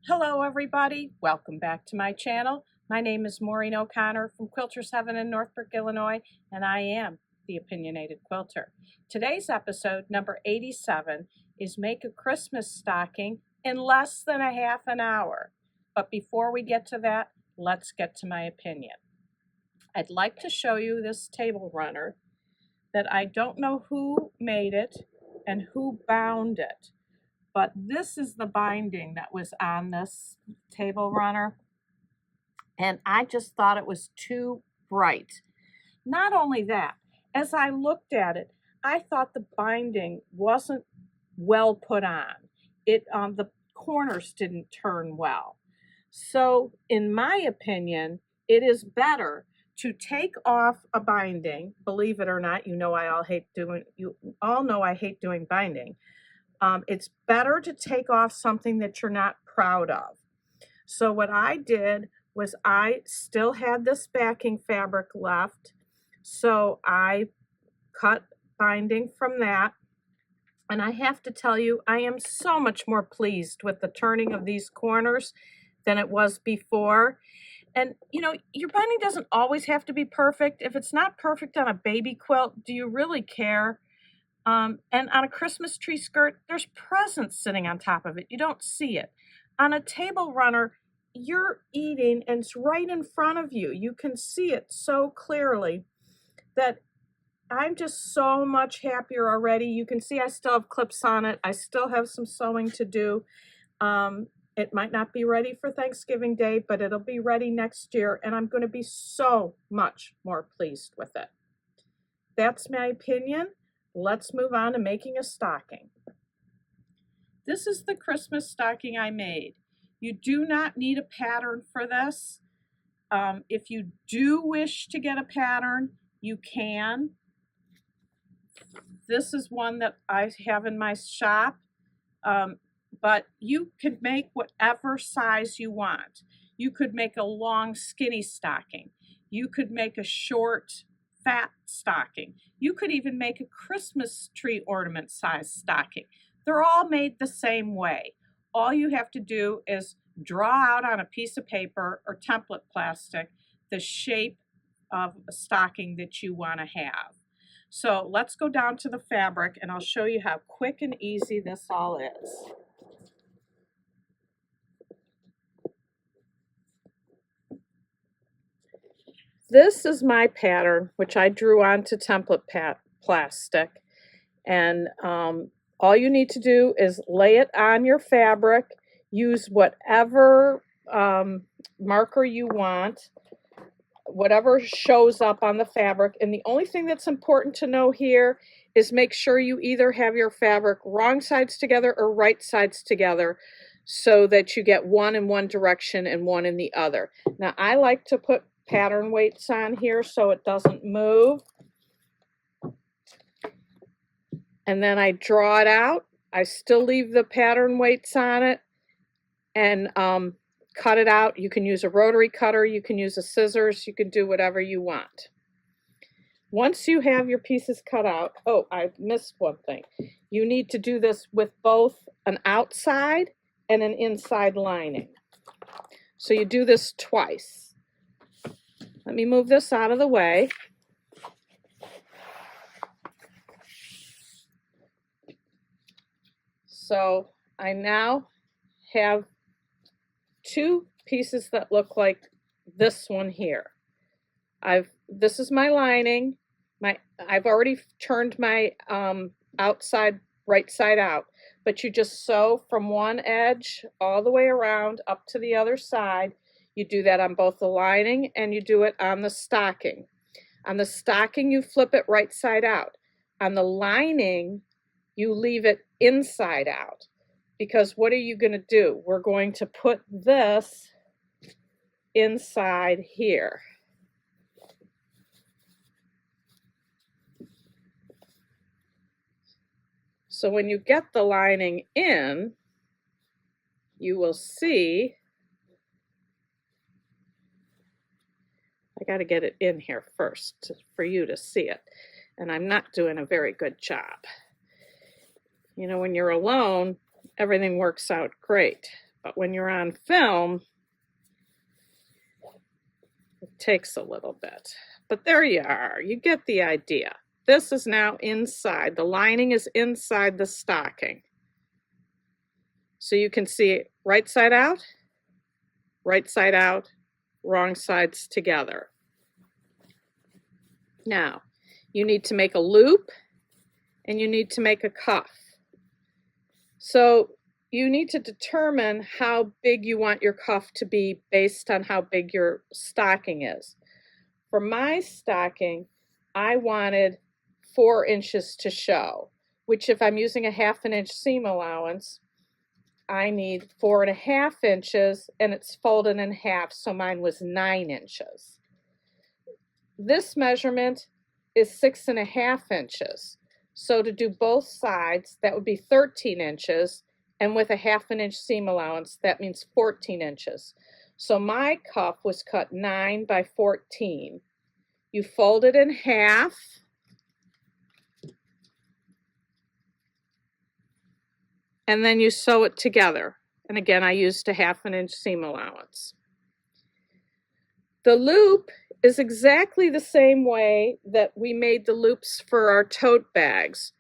Hello everybody, welcome back to my channel. My name is Maureen O'Connor from Quilters Heaven in Northbrook, Illinois, and I am the Opinionated Quilter. Today's episode, number 87, is Make a Christmas Stocking in less than a half an hour. But before we get to that, let's get to my opinion. I'd like to show you this table runner that I don't know who made it and who bound it. But this is the binding that was on this table runner, and I just thought it was too bright. Not only that, as I looked at it, I thought the binding wasn't well put on. The corners didn't turn well. So in my opinion, it is better to take off a binding. Believe it or not, you all know I hate doing binding. It's better to take off something that you're not proud of. So what I did was I still had this backing fabric left. So I cut binding from that. And I have to tell you, I am so much more pleased with the turning of these corners than it was before. And you know, your binding doesn't always have to be perfect. If it's not perfect on a baby quilt, do you really care? And on a Christmas tree skirt, there's presents sitting on top of it. You don't see it. On a table runner, you're eating and it's right in front of you. You can see it so clearly that I'm just so much happier already. You can see I still have clips on it. I still have some sewing to do. It might not be ready for Thanksgiving Day, but it'll be ready next year, and I'm going to be so much more pleased with it. That's my opinion. Let's move on to making a stocking. This is the Christmas stocking I made. You do not need a pattern for this. If you do wish to get a pattern, you can. This is one that I have in my shop, but you could make whatever size you want. You could make a long, skinny stocking. You could make a short, fat stocking. You could even make a Christmas tree ornament size stocking. They're all made the same way. All you have to do is draw out on a piece of paper or template plastic the shape of a stocking that you want to have. So let's go down to the fabric and I'll show you how quick and easy this all is. This is my pattern, which I drew onto template plastic. And all you need to do is lay it on your fabric, use whatever marker you want, whatever shows up on the fabric. And the only thing that's important to know here is make sure you either have your fabric wrong sides together or right sides together so that you get one in one direction and one in the other. Now, I like to put pattern weights on here so it doesn't move. And then I draw it out. I still leave the pattern weights on it and cut it out. You can use a rotary cutter, you can use a scissors, you can do whatever you want. Once you have your pieces cut out, oh, I missed one thing. You need to do this with both an outside and an inside lining. So you do this twice. Let me move this out of the way. So I now have two pieces that look like this one here. This is my lining. I've already turned my outside right side out, but you just sew from one edge all the way around up to the other side. You do that on both the lining and you do it on the stocking. On the stocking, you flip it right side out. On the lining, you leave it inside out. Because what are you going to do? We're going to put this inside here. So when you get the lining in, you will see, I got to get it in here first for you to see it. And I'm not doing a very good job. You know, when you're alone, everything works out great. but when you're on film, it takes a little bit. But there you are. You get the idea. This is now inside. The lining is inside the stocking. So you can see right side out, wrong sides together. Now, you need to make a loop and you need to make a cuff. So you need to determine how big you want your cuff to be based on how big your stocking is. For my stocking, I wanted 4 inches to show, which if I'm using a 1/2 inch seam allowance, I need 4.5 inches, and it's folded in half, so mine was 9 inches. This measurement is 6.5 inches. So to do both sides, that would be 13 inches, and with a 1/2 inch seam allowance, that means 14 inches. So my cuff was cut 9 by 14. You fold it in half, and then you sew it together. And again, I used a 1/2 inch seam allowance. The loop is exactly the same way that we made the loops for our tote bags,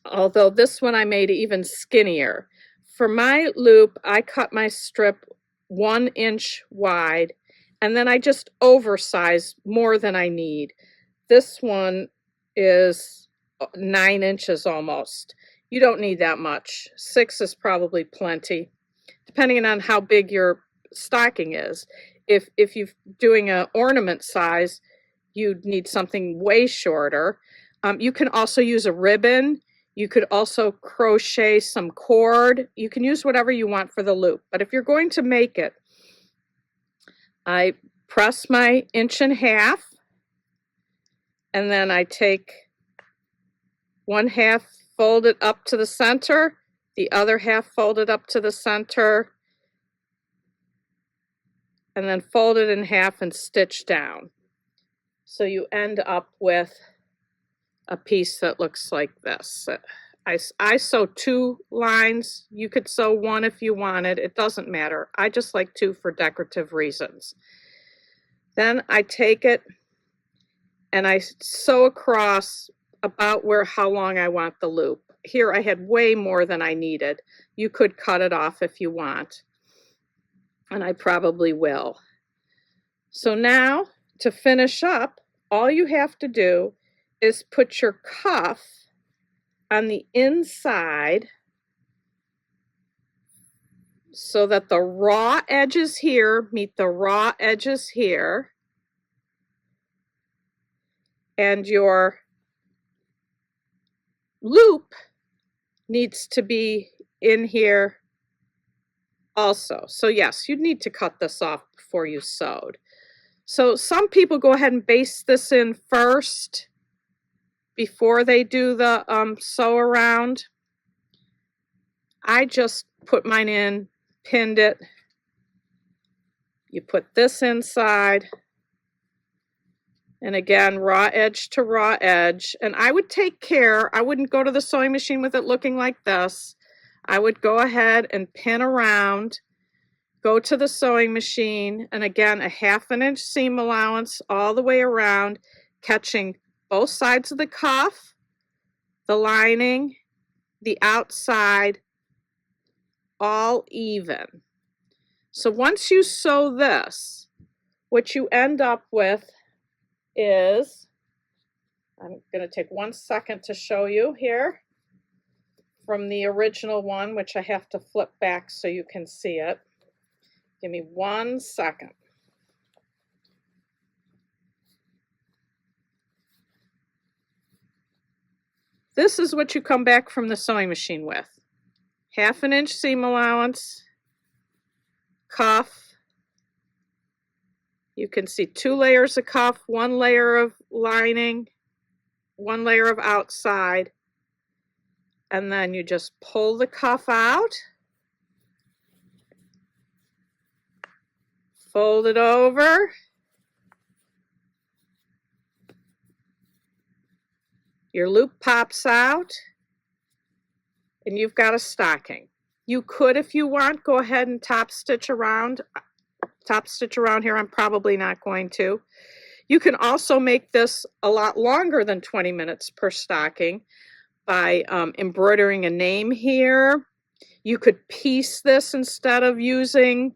although this one I made even skinnier. For my loop, I cut my strip 1 inch wide, and then I just oversize more than I need. This one is 9 inches almost. You don't need that much. 6 is probably plenty, depending on how big your stocking is. If you're doing an ornament size, you'd need something way shorter. You can also use a ribbon. You could also crochet some cord. You can use whatever you want for the loop. But if you're going to make it, I press my 1.5 inches, and then I take 1/2, fold it up to the center, the other half fold it up to the center, and then fold it in half and stitch down. So you end up with a piece that looks like this. I sew 2 lines. You could sew 1 if you wanted. It doesn't matter. I just like 2 for decorative reasons. Then I take it and I sew across about how long I want the loop. Here I had way more than I needed. You could cut it off if you want, and I probably will. So now, to finish up, all you have to do is put your cuff on the inside so that the raw edges here meet the raw edges here, and your loop needs to be in here also. So yes, you'd need to cut this off before you sewed. So some people go ahead and baste this in first before they do the sew around. I just put mine in, pinned it. You put this inside, and again, raw edge to raw edge. And I would take care, I wouldn't go to the sewing machine with it looking like this. I would go ahead and pin around, go to the sewing machine, and again, a 1/2 inch seam allowance all the way around, catching both sides of the cuff, the lining, the outside, all even. So once you sew this, what you end up with is, I'm going to take 1 second to show you here from the original one, which I have to flip back so you can see it. Give me 1 second. This is what you come back from the sewing machine with. 1/2 inch seam allowance, cuff. You can see 2 layers of cuff, 1 layer of lining, 1 layer of outside, and then you just pull the cuff out, fold it over, your loop pops out, and you've got a stocking. You could, if you want, go ahead and top stitch around here. I'm probably not going to. You can also make this a lot longer than 20 minutes per stocking by embroidering a name here. You could piece this instead of using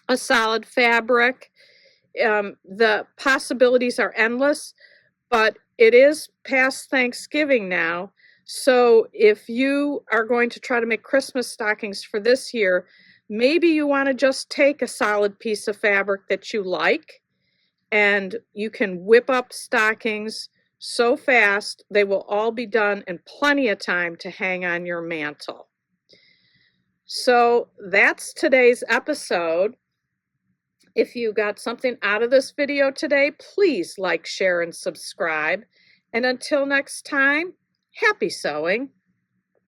a solid fabric. The possibilities are endless, but it is past Thanksgiving now. So if you are going to try to make Christmas stockings for this year, maybe you want to just take a solid piece of fabric that you like, and you can whip up stockings so fast they will all be done in plenty of time to hang on your mantle. So that's today's episode. If you got something out of this video today, please like, share, and subscribe. And until next time, happy sewing.